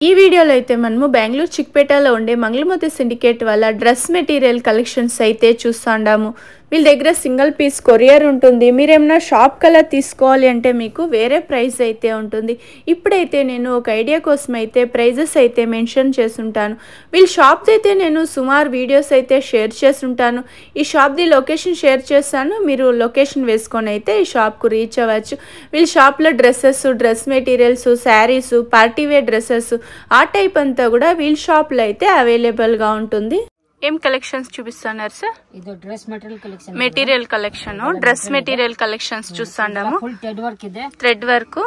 ఈ వీడియోలో అయితే మనము బెంగళూరు చిక్పేటలో ఉండే మంగళమూర్తి సిండికేట్ వాళ్ళ డ్రెస్ మెటీరియల్ కలెక్షన్స్ అయితే చూస్తాండాము. వీళ్ళ దగ్గర సింగిల్ పీస్ కొరియర్ ఉంటుంది. మీరేమన్నా షాప్ కలర్ తీసుకోవాలి అంటే మీకు వేరే ప్రైస్ అయితే ఉంటుంది. ఇప్పుడైతే నేను ఒక ఐడియా కోసం అయితే ప్రైజెస్ అయితే మెన్షన్ చేసుంటాను. వీళ్ళ షాప్ది అయితే నేను సుమారు వీడియోస్ అయితే షేర్ చేసుంటాను. ఈ షాప్ది లొకేషన్ షేర్ చేస్తాను. మీరు లొకేషన్ వేసుకొని అయితే ఈ షాప్కు రీచ్ అవ్వచ్చు. వీళ్ళ షాప్లో dresses, dress materials, saris, party wear dresses ఆ టైప్ అంతా కూడా వీళ్ళ షాప్లో అయితే అవైలబుల్గా ఉంటుంది. ఏం కలెక్షన్స్ చూపిస్తున్నారు సార్? ఇది dress material collection. Material collection, dress material collections చూస్తాము. ఫుల్ థ్రెడ్ వర్క్ ಇದೆ. థ్రెడ్ వర్క్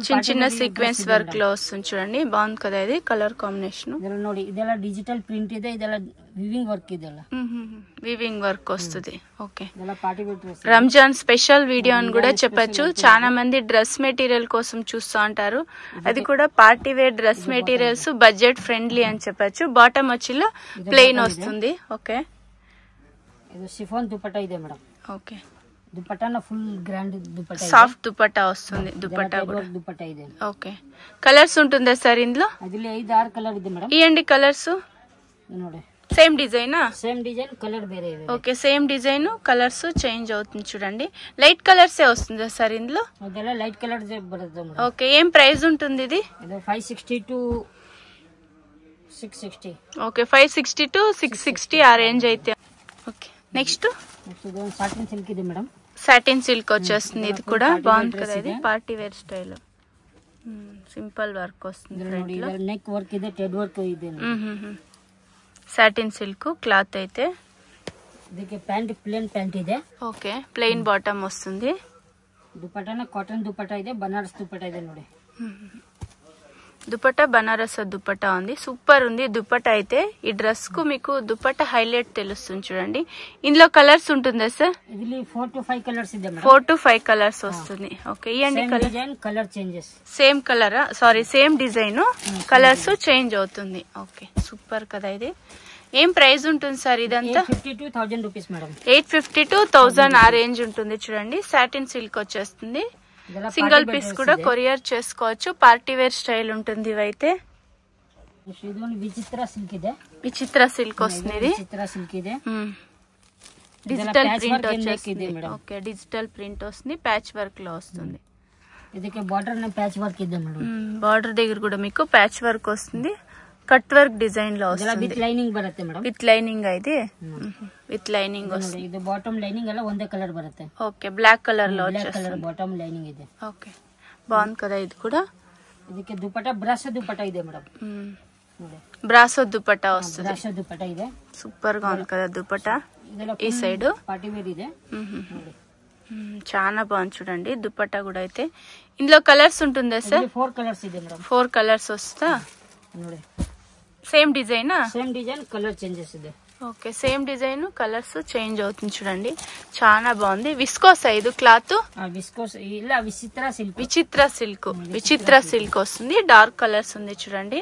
చిన్న చిన్న సీక్వెన్స్ వర్క్ లో వస్తుంది చూడండి. బాగుంది కదా ఇది కలర్ కాంబినేషన్. ಇದೆಲ್ಲ ನೋಡಿ, ಇದೆಲ್ಲ ಡಿಜಿಟಲ್ ಪ್ರಿಂಟ್ ಇದೆ, ಇದೆಲ್ಲ ವಿವಿಂಗ್ ವರ್ಕ್ ಇದೆಲ್ಲ. వివింగ్ వర్క్ వస్తుంది. ఓకే, ಇದೆಲ್ಲ party wear dress. Ramzan special video అని కూడా చెప్పొచ్చు. చాలా మంది డ్రెస్ మెటీరియల్ కోసం చూస్తూ ఉంటారు. అది కూడా party wear dress materials, budget friendly అని చెప్పొచ్చు. బాటమ్ వచ్చిలో ప్లెయిన్ వస్తుంది. ఓకే, ಇದು ಶಿಫಾನ್ ದುಪಟ್ಟಾ ಇದೆ ಮೇಡಂ. ఓకే, దుపట్టాన full grand dupatta, soft dupatta వస్తుంది. దుపట్టా కూడా దుపట్టా ಇದೆ. ఓకే, కలర్స్ ఉంటుందా సార్ ఇందులో? అదిలే 5-6 కలర్ ಇದೆ మేడం. ఇయండి కలర్స్. ನೋಡಿ, సేమ్ డిజైనా? సేమ్ డిజైన్, కలర్ వేరే ಇದೆ. Okay, same design, colours change అవుతుంది చూడండి. లైట్ కలర్స్ ఏ వస్తుందా సార్ ఇందులో? ಅದೆಲ್ಲ లైట్ కలర్ బರುತ್ತೆ మేడం. ఓకే, ఏం ప్రైస్ ఉంటుంది ఇది? ಇದು 560 to 660. ఓకే, 560 to 660 ఆ రేంజ్ అయితే. ఓకే, నెక్స్ట్ ఇది సాటిన్ సిల్క్ ಇದೆ మేడం. సాటిన్ సిల్క్ వచ్చేస్తుంది. ఇది కూడా బాగుంది కదా. ఇది party wear style, simple work వస్తుంది. నెక్ వర్క్ ಇದೆ, థ్రెడ్ వర్క్ ಇದೆ. సాటిన్ సిల్క్ క్లాత్ అయితే. ಇದಕ್ಕೆ ಪ್ಯಾಂಟ್ ಪ್ಲೇನ್ ಪ್ಯಾಂಟ್ ಇದೆ. ఓకే, ప్లెయిన్ బాటమ్ వస్తుంది. దుపట్టాన కాటన్ దుపట్టా ಇದೆ, బనారస్ దుపట్టా ಇದೆ ನೋಡಿ. దుపట్టా బనారస్ దుపట్టా ఉంది. సూపర్ ఉంది దుపట్టా అయితే. ఈ డ్రెస్ కు మీకు దుపట్టా హైలైట్ తెలుస్తుంది చూడండి. ఇందులో కలర్స్ ఉంటుందా సార్? ఇది 4 to 5 కలర్స్ ಇದೆ మేడం. 4 to 5 కలర్స్ వస్తుంది. ఓకే, ఇయండి colour. Design, colour changes. Same colour, sorry same design, colours change అవుతుంది. ఓకే, సూపర్ కదా ఇది. ఏం ప్రైస్ ఉంటుంది సార్ ఇదంతా? 850 to 1000 రూపీస్ మేడం. 850 to 1000 ఆ రేంజ్ ఉంటుంది చూడండి. సాటిన్ సిల్క్ వచ్చేస్తుంది. సింగిల్ పీస్ కూడా కొరియర్ చేసుకోవచ్చు. పార్టీ వేర్ స్టైల్ ఉంటుంది ఇవైతే. విచిత్ర సిల్క్ ಇದೆ. విచిత్ర సిల్క్ వస్తుంది. ఇది విచిత్ర సిల్క్ ಇದೆ. డిజిటల్ ప్రింట్ వచ్చేస్తుంది. ఓకే, డిజిటల్ ప్రింట్ వస్తుంది, ప్యాచ్ వర్క్ లో వస్తుంది. ಇದಕ್ಕೆ ಬಾರ್ಡರ್ ನ ಪ್ಯಾಚ್ ವರ್ಕ್ ಇದೆ ಮೇಡಂ. బార్డర్ దగ్గర కూడా మీకు ప్యాచ్ వర్క్ వస్తుంది. కట్ వర్క్ డిజైన్ లో వస్తుంది. విత్ లైనింగ్ బರುತ್ತೆ మేడం. విత్ లైనింగ్ అయితే విత్ లైనింగ్ వస్తుంది. ಇದು ಬಾಟಮ್ ಲೈನಿಂಗ್ ಎಲ್ಲ ಒಂದೇ ಕಲರ್ ಬರುತ್ತೆ. ఓకే, బ్లాక్ కలర్ లో ಬ್ಲಾಕ್ వచ్చేస్తుంది. ಕಲರ್ ಬಾಟಮ್ ಲೈನಿಂಗ್ ಇದೆ. ఓకే, బాగుంది కదా ఇది కూడా. ಇದಕ್ಕೆ ದುಪಟ್ಟಾ ಬ್ರಾಸೋ ದುಪಟ್ಟಾ ಇದೆ ಮೇಡಂ. ನೋಡಿ, బ్రాసో దుపట్టా వస్తుంది. ಬ್ರಾಸೋ ದುಪಟ್ಟಾ ಇದೆ. సూపర్ గా ఉంది కదా దుపట్టా. ఈ సైడ్ పార్టీ వేర్ ಇದೆ. చాలా బాగుంది చూడండి దుపట్టా కూడా అయితే. ఇందులో కలర్స్ ఉంటుందా సార్? 4 కలర్స్ ಇದೆ మేడం. 4 కలర్స్ వస్తా. ನೋಡಿ, సేమ్ డిజైనా? సేమ్ డిజైన్, కలర్ చేంజెస్ ಇದೆ. Okay, same design, colours change అవుతుంది చూడండి. చాలా బాగుంది. విస్కోస్ ఇది క్లాత్? విస్కోస్ ಇಲ್ಲ, విచిత్ర సిల్క్. విచిత్ర సిల్క్, విచిత్ర సిల్క్ వస్తుంది. డార్క్ కలర్స్ ఉంది చూడండి.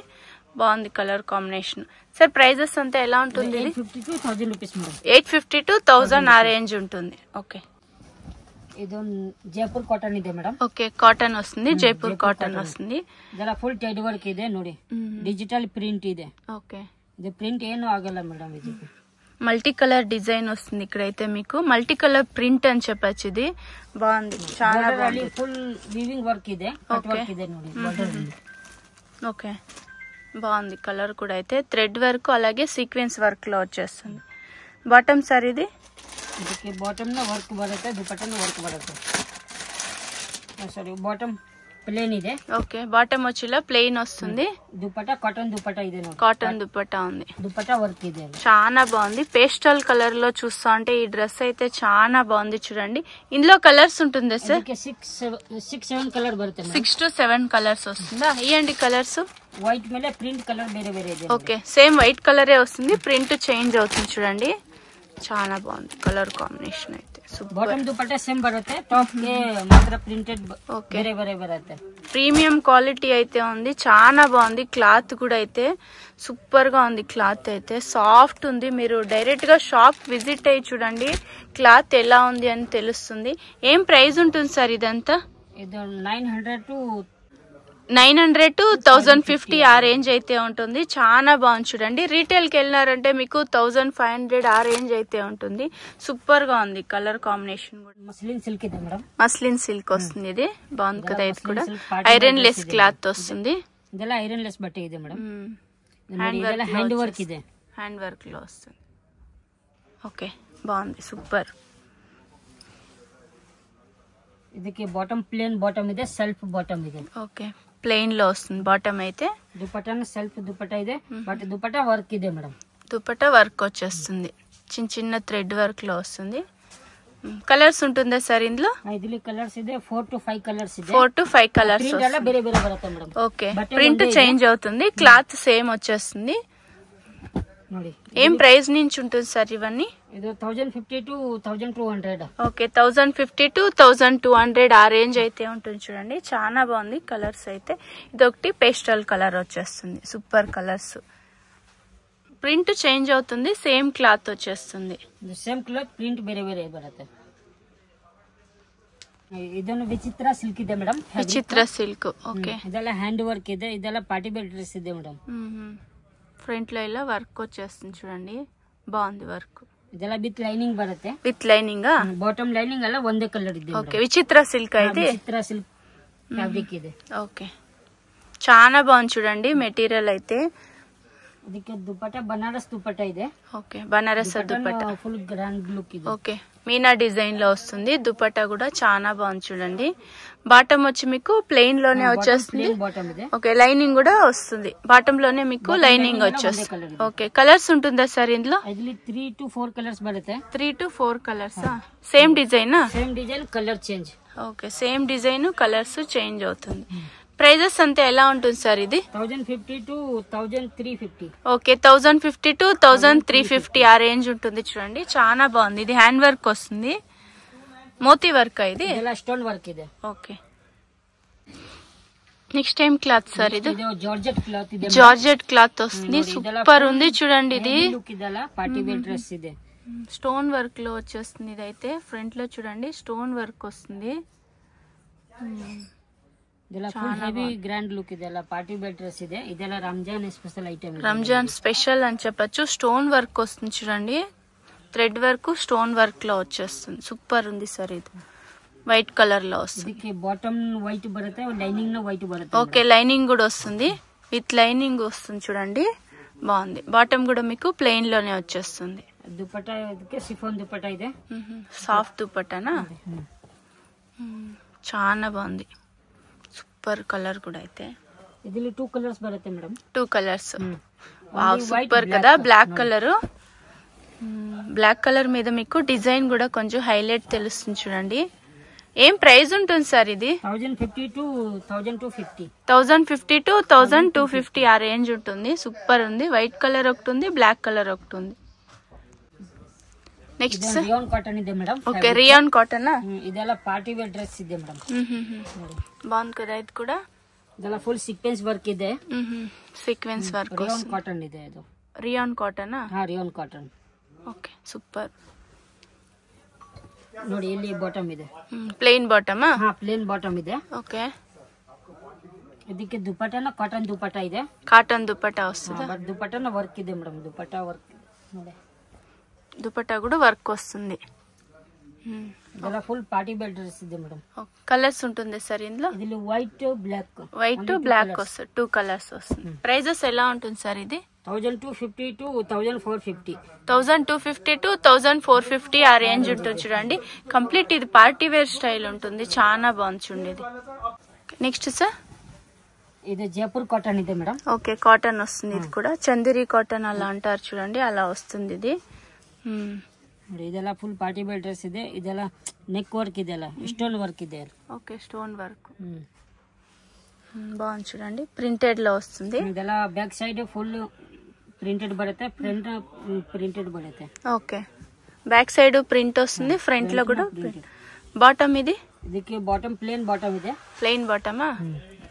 బాగుంది కలర్ కాంబినేషన్. సార్ ప్రైజెస్ అంతా ఎలా ఉంటుంది? 850 to 1000 రూపీస్ మేడం. 850 to 1000 ఆ రేంజ్ ఉంటుంది. ఓకే, ಇದು ಜೈಪುರ್ ಕಾಟನ್ ಇದೆ ಮೇಡಮ್. ఓకే, కాటన్ వస్తుంది. జైపూర్ కాటన్ వస్తుంది. ಇದೆಲ್ಲ ಫುಲ್ ಥ್ರೆಡ್ ವರ್ಕ್ ಇದೆ ನೋಡಿ. ಡಿಜಿಟಲ್ ಪ್ರಿಂಟ್ ಇದೆ. ఓకే, ఇది ప్రింట్ ಏನು ಆಗಲ್ಲ మేడం. ఇది మల్టీ కలర్ డిజైన్ వస్తుంది. ఇక్కడైతే మీకు మల్టీ కలర్ ప్రింట్ అని చెప్పచ్చు. ఇది బాగుంది, చాలా బాగుంది. ఫుల్ వీవింగ్ వర్క్ ಇದೆ, కట్ వర్క్ ಇದೆ ನೋಡಿ. ఓకే, బాగుంది కలర్ కూడా అయితే. థ్రెడ్ వర్క్ అలాగే సీక్వెన్స్ వర్క్ లో వచ్చేస్తుంది. బాటమ్ సార్ ఇది? ಇದಕ್ಕೆ ಬಾಟಮ್ ನ ವರ್ಕ್ ಬರುತ್ತೆ, ದುಪಟ್ಟನ ವರ್ಕ್ ಬರುತ್ತೆ. ಸಾರಿ, ಬಾಟಮ್ ప్లేన్ ಇದೆ. ఓకే, బాటమ్ వచ్చిలా ప్లెయిన్ వస్తుంది. దుపట్టా కాటన్ దుపట్టా ಇದೆ ನೋಡಿ. కాటన్ దుపట్టా ఉంది. దుపట్టా వర్క్ ಇದೆ. చాలా బాగుంది. పేస్టల్ కలర్ లో చూస్తా ఉంటే ఈ డ్రెస్ అయితే చాలా బాగుంది చూడండి. ఇందులో కలర్స్ ఉంటుందా సార్? 6-7 కలర్ బರುತ್ತೆ. 6 to 7 కలర్స్ వస్తుందా? ఇయండి కలర్స్. వైట్ ಮೇಲೆ ప్రింట్ కలర్ ಬೇರೆ ಬೇರೆ ಇದೆ. ఓకే, సేమ్ వైట్ కలరే వస్తుంది. ప్రింట్ చేంజ్ అవుతుంది చూడండి. చాలా బాగుంది కలర్ కాంబినేషన్ అయితే. బాటమ్ దుపట్టా సేమ్ బರುತ್ತೆ, టాప్ కే మాత్రం ప్రింటెడ్ వేరే వేరే బರುತ್ತೆ. ప్రీమియం క్వాలిటీ అయితే ఉంది. చాలా బాగుంది క్లాత్ కూడా అయితే. సూపర్ గా ఉంది క్లాత్ అయితే. సాఫ్ట్ ఉంది. మీరు డైరెక్ట్ గా షాప్ విజిట్ అయ్యి చూడండి క్లాత్ ఎలా ఉంది అని తెలుస్తుంది. ఏం ప్రైస్ ఉంటుంది సార్ ఇదంతా? ఇది 900 to 900 to 1050 ఆ రేంజ్ అయితే ఉంటుంది. చాలా బాగుంది చూడండి. రీటైల్ కి వెళ్ళినారంటే మీకు 1500 ఆ రేంజ్ అయితే ఉంటుంది. సూపర్ గా ఉంది కలర్ కాంబినేషన్ కూడా. మస్లిన్ సిల్క్ ఇది మేడం, మస్లిన్ సిల్క్ వస్తుంది. ఇది బాగుంది కదా. ఇది కూడా ఐరన్ లెస్ క్లాత్ వస్తుంది. ಇದೆಲ್ಲ ಐರನ್ ಲೆಸ್ ಬಟ್ಟೆ ಇದೆ ಮೇಡಮ್. హ్యాండ్ వర్క్ ಇದೆ, హ్యాండ్ వర్క్ లో వస్తుంది. ఓకే బాగుంది సూపర్. ಇದಕ್ಕೆ ಬಾಟಮ್ ಪ್ಲೇನ್ ಬಾಟಮ್ ಇದೆ, ಸೆಲ್ಫ್ ಬಾಟಮ್ ಇದೆ. ఓకే ప్లెయిన్ లో వస్తుంది బాటమ్ అయితే. దుపట్టాను సెల్ఫ్ దుపట్టా ಇದೆ, బట్ దుపట్టా వర్క్ ಇದೆ మేడం. దుపట్టా వర్క్ వచ్చేస్తుంది, చిన్న చిన్న థ్రెడ్ వర్క్ లో వస్తుంది. కలర్స్ ఉంటుందా సార్ ఇందులో? ಇದರಲ್ಲಿ కలర్స్ ಇದೆ, 4 to 5 కలర్స్ ಇದೆ. 4 to 5 కలర్స్ ಎಲ್ಲ ಬೇರೆ ಬೇರೆ ಬರುತ್ತೆ ಮೇಡಂ. ఓకే ప్రింట్ చేంజ్ అవుతుంది, క్లాత్ సేమ్ వచ్చేస్తుంది. ನೋಡಿ ఏం ప్రైస్ నుంచి ఉంటుంది సార్ ఇవన్నీ? ಇದು 1050 to 1200. ఓకే 1050 to 1200 ఆ రేంజ్ అయితే ఉంటుంది చూడండి. చాలా బాగుంది కలర్స్ అయితే. ఇదొకటి పేస్టల్ కలర్ వచ్చేస్తుంది, సూపర్ కలర్స్. ప్రింట్ చేంజ్ అవుతుంది, సేమ్ క్లాత్ వచ్చేస్తుంది. సేమ్ క్లాత్, ప్రింట్ ಬೇರೆ ಬೇರೆ ಬರುತ್ತೆ. ಇದನ್ನು ವಿಚಿತ್ರ ಸಿಲ್ಕ್ ಇದೆ ಮೇಡಂ. ವಿಚಿತ್ರ ಸಿಲ್ಕ್. ಓಕೆ ಇದೆಲ್ಲ ಹ್ಯಾಂಡ್ ವರ್ಕ್ ಇದೆ, ಇದೆಲ್ಲ ಪಾರ್ಟಿ ವೇರ್ ಡ್ರೆಸ್ ಇದೆ ಮೇಡಂ. ఫ్రంట్ లో ఇలా వర్క్ వచ్చేస్తుంది చూడండి, బాగుంది వర్క్. ಇದೆಲ್ಲ ವಿತ್ ಲೈನಿಂಗ್ ಬರುತ್ತೆ. With lining. బాటమ్ లైనింగ్ ಎಲ್ಲ ಒಂದೇ ಕಲರ್ ಇದೆ. ఓకే విచిత్ర సిల్క్ అయితే. విచిత్ర సిల్క్ ఫ్యాబ్రిక్ ಇದೆ. ఓకే చాలా బాగుంది చూడండి మెటీరియల్ అయితే. ಇದಕ್ಕೆ ದುಪಟ್ಟಾ ಬನಾರಸ್ ದುಪಟ್ಟಾ ಇದೆ. Okay Banaras dupatta full grand look ಇದೆ. ఓకే మీనా డిజైన్ లో వస్తుంది. దుపట్టా కూడా చాలా బాగుంది చూడండి. బాటమ్ వచ్చి మీకు ప్లెయిన్ లోనే వచ్చేస్తుంది. ఓకే లైనింగ్ కూడా వస్తుంది, బాటమ్ లోనే మీకు లైనింగ్ వచ్చేస్తుంది. ఓకే కలర్స్ ఉంటుందా సార్ ఇందులో? 3 to 4 కలర్స్ బರುತ್ತೆ. 3 to 4 colours. Same design? Same design, colour change. Okay same design, colours change అవుతుంది. ప్రైజెస్ అంతా ఎలా ఉంటుంది సార్ ఇది? 1050 to 1350. ఓకే 1050 to 1350 ఆ రేంజ్ ఉంటుంది చూడండి. చాలా బాగుంది. ఇది హ్యాండ్ వర్క్ వస్తుంది, మోతీ వర్క్ ఇది. స్టోన్ వర్క్ ಇದೆ. Okay next time cloth sir ఇది? జార్జెట్ క్లాత్ ಇದೆ. జార్జెట్ క్లాత్ వస్తుంది, సూపర్ ఉంది చూడండి. ఇది పార్టీ వేర్ డ్రెస్ ಇದೆ. స్టోన్ వర్క్ లో వచ్చేస్తుంది. ఇదైతే ఫ్రంట్ లో చూడండి స్టోన్ వర్క్ వస్తుంది. ಇದೆಲ್ಲ ಫುಲ್ ಹೆವಿ ಗ್ರ್ಯಾಂಡ್ ಲುಕ್ ಇದೆ. ಪಾರ್ಟಿ ವೇರ್ ಡ್ರೆಸ್ ಇದೆ. ಇದೆಲ್ಲ Ramzan special item. Ramzan special అని చెప్పొచ్చు. స్టోన్ వర్క్ వస్తుంది చూడండి, థ్రెడ్ వర్క్ స్టోన్ వర్క్ లో వచ్చేస్తుంది. సూపర్ ఉంది సార్. ఇది వైట్ కలర్ లో వస్తుంది. ಇದಕ್ಕೆ ಬಾಟಮ್ ವೈಟ್ ಬರುತ್ತೆ, ಲೈನಿಂಗ್ ನ ವೈಟ್ ಬರುತ್ತೆ. ఓకే లైనింగ్ కూడా వస్తుంది, విత్ లైనింగ్ వస్తుంది చూడండి, బాగుంది. బాటమ్ కూడా మీకు ప్లెయిన్ లోనే వచ్చేస్తుంది. దుపట్టా ಇದಕ್ಕೆ సిఫాన్ దుపట్టా ಇದೆ. సాఫ్ట్ దుపట్టానా? చాలా బాగుంది, సూపర్ కలర్ కూడా అయితే. ಇದರಲ್ಲಿ 2 కలర్స్ బರುತ್ತೆ మేడం. 2 కలర్స్. వావ్ సూపర్ కదా. బ్లాక్ కలర్, బ్లాక్ కలర్ మీద మీకు డిజైన్ కూడా కొంచెం హైలైట్ తెలుస్తుంది చూడండి. ఏం ప్రైస్ ఉంటుంది సార్ ఇది? 1050 to 1250. 1050 to 1250 ఆ రేంజ్ ఉంటుంది. సూపర్ ఉంది. వైట్ కలర్ ఒకటి ఉంది, బ్లాక్ కలర్ ఒకటి ఉంది. నెక్స్ట్ ರಿಯಾನ್ ಕಾಟನ್ ಇದೆ ಮೇಡಂ. Okay rayon cotton. ಇದೆಲ್ಲ ಪಾರ್ಟಿ ವೇರ್ ಡ್ರೆಸ್ ಇದೆ ಮೇಡಂ. బాగుంది కదా. ఇది కూడా ಇದೆಲ್ಲ ಫುಲ್ ಸೀಕ್ವೆನ್ಸ್ ವರ್ಕ್ ಇದೆ. Sequence work. ರಿಯಾನ್ ಕಾಟನ್ ಇದೆ ಇದು. Rayon cotton. Rayon cotton. Okay super. ನೋಡಿ ಇಲ್ಲಿ ಬಾಟಮ್ ಇದೆ, ప్లెయిన్ బాటమ్. ಪ್ಲೇನ್ ಬಾಟಮ್ ಇದೆ. ఓకే ಇದಕ್ಕೆ ದುಪಟ್ಟಾನ ಕಾಟನ್ ದುಪಟ್ಟಾ ಇದೆ. కాటన్ దుపట్టా వస్తుంది. ಬಟ್ ದುಪಟ್ಟಾನ ವರ್ಕ್ ಇದೆ ಮೇಡಂ. ದುಪಟ್ಟಾ ವರ್ಕ್ ನೋಡಿ, దుపట్టా కూడా వర్క్ వస్తుంది. ಇದೆಲ್ಲ ಫುಲ್ ಪಾರ್ಟಿ ವೇರ್ ಡ್ರೆಸ್ ಇದೆ ಮೇಡಂ. కలర్స్ ఉంటుంది సార్ ఇందులో? ಇದರಲ್ಲಿ ವೈಟ್ ಬ್ಲಾಕ್. వైట్ బ్లాక్ వస్తుంది, 2 కలర్స్ వస్తుంది. ప్రైజెస్ ఎలా ఉంటుంది సార్ ఇది? 1250 to 1450. 1250 to 1450 ఆ రేంజ్ ఉంటుంది చూడండి. కంప్లీట్ ఇది పార్టీ వేర్ స్టైల్ ఉంటుంది, చాలా బాగుంది చూడండి. ఇది నెక్స్ట్ సార్ ఇది జైపూర్ కాటన్ ಇದೆ మేడం. ఓకే కాటన్ వస్తుంది. ఇది కూడా చందేరి కాటన్ అలా అంటారు చూడండి, అలా వస్తుంది ఇది. ಇದೆಲ್ಲ ಫುಲ್ ಪಾರ್ಟಿ ವೇರ್ ಡ್ರೆಸ್ ಇದೆ. ಇದೆಲ್ಲ ನೆಕ್ ವರ್ಕ್ ಇದೆಲ್ಲ ಸ್ಟೋನ್ ವರ್ಕ್ ಇದೆ. ఓకే స్టోన్ వర్క్ బాగుంది చూడండి, ప్రింటెడ్ లో వస్తుంది. ಇದೆಲ್ಲ ಬ್ಯಾಕ್ ಸೈಡ್ ಫುಲ್ ప్రింటెడ్ బರುತ್ತೆ, ఫ్రంట్ ప్రింటెడ్ బರುತ್ತೆ. ఓకే బ్యాక్ సైడ్ ప్రింట్ వస్తుంది, ఫ్రంట్ లో కూడా. బాటమ్ ఇది? ಇದಕ್ಕೆ ಬಾಟಮ್ ಪ್ಲೇನ್ ಬಾಟಮ್ ಇದೆ. ప్లెయిన్ బాటమా?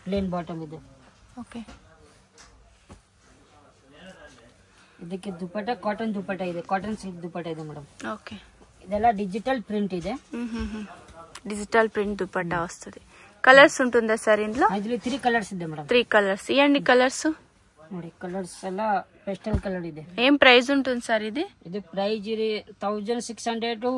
ಪ್ಲೇನ್ ಬಾಟಮ್ ಇದೆ. ఓకే ಇದಕ್ಕೆ ದುಪಟ್ಟಾ ಕಾಟನ್ ದುಪಟ್ಟಾ ಇದೆ, ಕಾಟನ್ ಸಿಲ್ಕ್ ದುಪಟ್ಟಾ ಇದೆ ಮೇಡಮ್. ఓకే ಇದೆಲ್ಲ ಡಿಜಿಟಲ್ ಪ್ರಿಂಟ್ ಇದೆ. డిజిటల్ ప్రింట్ దుపట్టా వస్తుంది. కలర్స్ ఉంటుందా సార్ ఇందులో? ಇದರಲ್ಲಿ 3 ಕಲರ್ಸ್ ಇದೆ ಮೇಡಮ್. 3 కలర్స్. ఇవ్వండి కలర్స్. ನೋಡಿ ಕಲರ್ಸ್ ಎಲ್ಲ ಪೇಸ್ಟಲ್ ಕಲರ್ ಇದೆ. ఏం ప్రైస్ ఉంటుంది సార్ ఇది? ಇದು ಪ್ರೈಸ್ 1600 to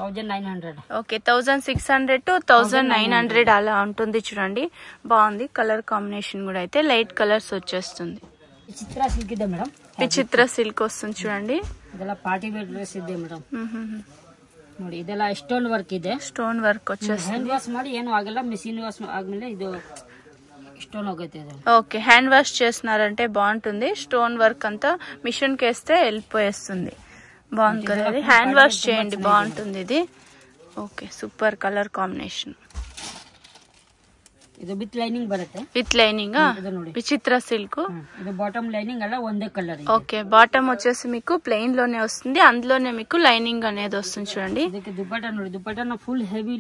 1900. ఓకే, 1600 to 1900 అలా ఉంటుంది. చూడండి బాగుంది. కలర్ కాంబినేషన్ కూడా అయితే లైట్ కలర్స్ వచ్చేస్తుంది. ವಿಚಿತ್ರ ಸಿಲ್ಕ್ ಇದೆ ಮೇಡಮ್. విచిత్ర సిల్క్ వస్తుంది చూడండి. ಇದೆಲ್ಲ ಪಾರ್ಟಿ ವೇರ್ ಡ್ರೆಸ್ ಇದೆ ಮೇಡಮ್. ನೋಡಿ ಇದೆಲ್ಲ ಸ್ಟೋನ್ ವರ್ಕ್ ಇದೆ. స్టోన్ వర్క్ వచ్చేస్తుంది. ಹ್ಯಾಂಡ್ ವಾಶ್ ಮಾಡಿ ಏನು ಆಗಲ್ಲ, ಮಿಷಿನ್ ವಾಶ್ ಆದ್ಮೇಲೆ ಇದು స్టోన్ ಹೋಗುತ್ತೆ ಇದು. ఓకే, హ్యాండ్ వాష్ చేస్తున్నారంటే బాగుంటుంది. స్టోన్ వర్క్ అంతా మిషన్ కి వేస్తే వెళ్ళిపోయేస్తుంది. బాగుంది కదా ఇది. హ్యాండ్ వాష్ చేయండి, బాగుంటుంది ఇది. Okay, super colour combination. ಇದು ವಿತ್ ಲೈನಿಂಗ್ ಬರುತ್ತೆ. With lining. విచిత్ర సిల్క్. ಇದು బాటమ్ లైనింగ్ అలా ಒಂದೇ కలర్. ఓకే, బాటమ్ వచ్చేసి మీకు ప్లెయిన్ లోనే వస్తుంది, అందులోనే మీకు లైనింగ్ అనేది వస్తుంది చూడండి. ಇದಕ್ಕೆ ದುಪಟ್ಟಾ ನೋಡಿ, ದುಪಟ್ಟಾನ ಫುಲ್ ಹೆವಿ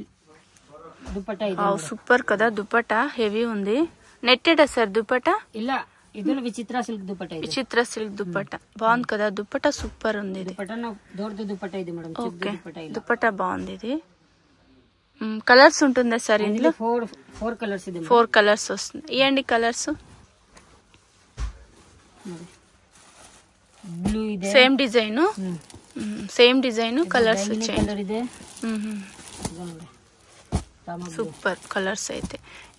ದುಪಟ್ಟಾ ಇದೆ. సూపర్ కదా, దుపట్టా హెవీ ఉంది. నెట్టెడా సార్ దుపట్టా? ಇಲ್ಲ, ಇದು ವಿಚಿತ್ರ ಸಿಲ್ಕ್ ದುಪಟ್ಟಾ ಇದೆ. విచిత్ర సిల్క్ దుపట్టా బాగుంది కదా. దుపట్టా సూపర్ ఉంది. ఇది ದುಪಟ್ಟಾನ ದೊಡ್ಡ ದುಪಟ್ಟಾ ಇದೆ ಮೇಡಮ್. ఓకే, దుపట్టా బాగుంది ఇది. కలర్స్ ఉంటుందా సార్ ఇందులో? 4 కలర్స్ ಇದೆ. 4 కలర్స్ వస్తుంది. ఇవ్వండి కలర్స్. బ్లూ ಇದೆ. Same design, same design, colours వచ్చాయి. కలర్ ಇದೆ. సూపర్ కలర్స్ అయితే.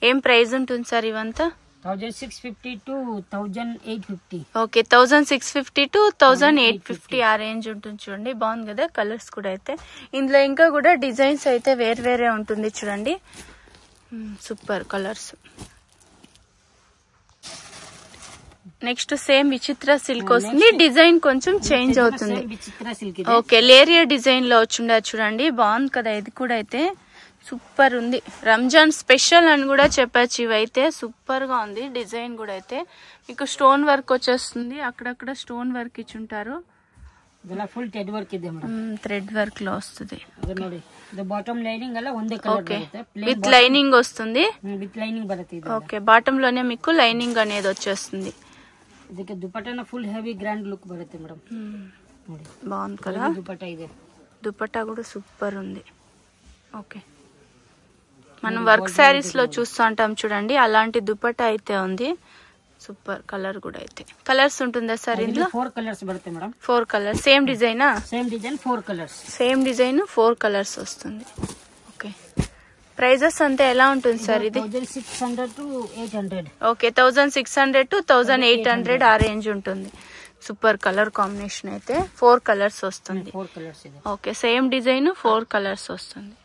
ఏం ప్రైస్ ఉంటుంది సార్ ఇవంతా? 1650 to 1850. ఓకే, 1650 to 1850 ఆ రేంజ్ ఉంటుంది చూడండి. బాగుంది కదా కలర్స్ కూడా అయితే. ఇందులో ఇంకా కూడా డిజైన్స్ అయితే వేరే వేరే ఉంటుంది చూడండి. Super colours. నెక్స్ట్ సేమ్ విచిత్ర సిల్క్ వస్తుంది. డిజైన్ కొంచెం చేంజ్ అవుతుంది. విచిత్ర సిల్క్. ఓకే, లేరియర్ డిజైన్ లో వచ్చిండే చూడండి. బాగుంది కదా ఇది కూడా అయితే. సూపర్ ఉంది. రంజాన్ స్పెషల్ అని కూడా చెప్పచ్చు. ఇవైతే సూపర్ గా ఉంది. డిజైన్ కూడా అయితే మీకు స్టోన్ వర్క్ వచ్చేస్తుంది. అక్కడక్కడ స్టోన్ వర్క్ ఇచ్చుంటారు. ఫుల్ థ్రెడ్ వర్క్ ಇದೆ ಮೇಡಂ. థ్రెడ్ వర్క్ లో వస్తుంది. ನೋಡಿ ಇದು ಬಾಟಮ್ ಲೈನಿಂಗ್ ಎಲ್ಲ ಒಂದೇ ಕಲರ್ ಬರುತ್ತೆ. విత్ లైనింగ్ వస్తుంది. విత్ లైనింగ్ బರುತ್ತೆ ఇది. ఓకే, బాటమ్ లోనే మీకు లైనింగ్ అనేది వచ్చేస్తుంది. ಇದಕ್ಕೆ ದುಪಟ್ಟಾನ ಫುల్ ಹೆವಿ ಗ್ರ್ಯಾಂಡ್ ಲುಕ್ ಬರುತ್ತೆ ಮೇಡಂ. ನೋಡಿ బాగుంది కదా. దుపట్టా ಇದೆ. దుపట్టా కూడా సూపర్ ఉంది. ఓకే, మనం వర్క్ శారీస్ లో చూస్తూ ఉంటాం చూడండి, అలాంటి దుపట్టా అయితే ఉంది. సూపర్ కలర్ కూడా అయితే. కలర్స్ ఉంటుందా సార్ ఇందులో? 4 కలర్స్ బರುತ್ತೆ మేడం. 4 కలర్స్. సేమ్ డిజైనా? Same design 4 colours. Same design 4 colours వస్తుంది. ఓకే, ప్రైజెస్ అంతా ఎలా ఉంటుంది సార్ ఇది? 1600 to 800. ఓకే, 1600 to 1800 ఆ రేంజ్ ఉంటుంది. సూపర్ కలర్ కాంబినేషన్ అయితే. 4 కలర్స్ వస్తుంది. 4 కలర్స్ ಇದೆ. ఓకే, సేమ్ డిజైన్ 4 కలర్స్ వస్తుంది.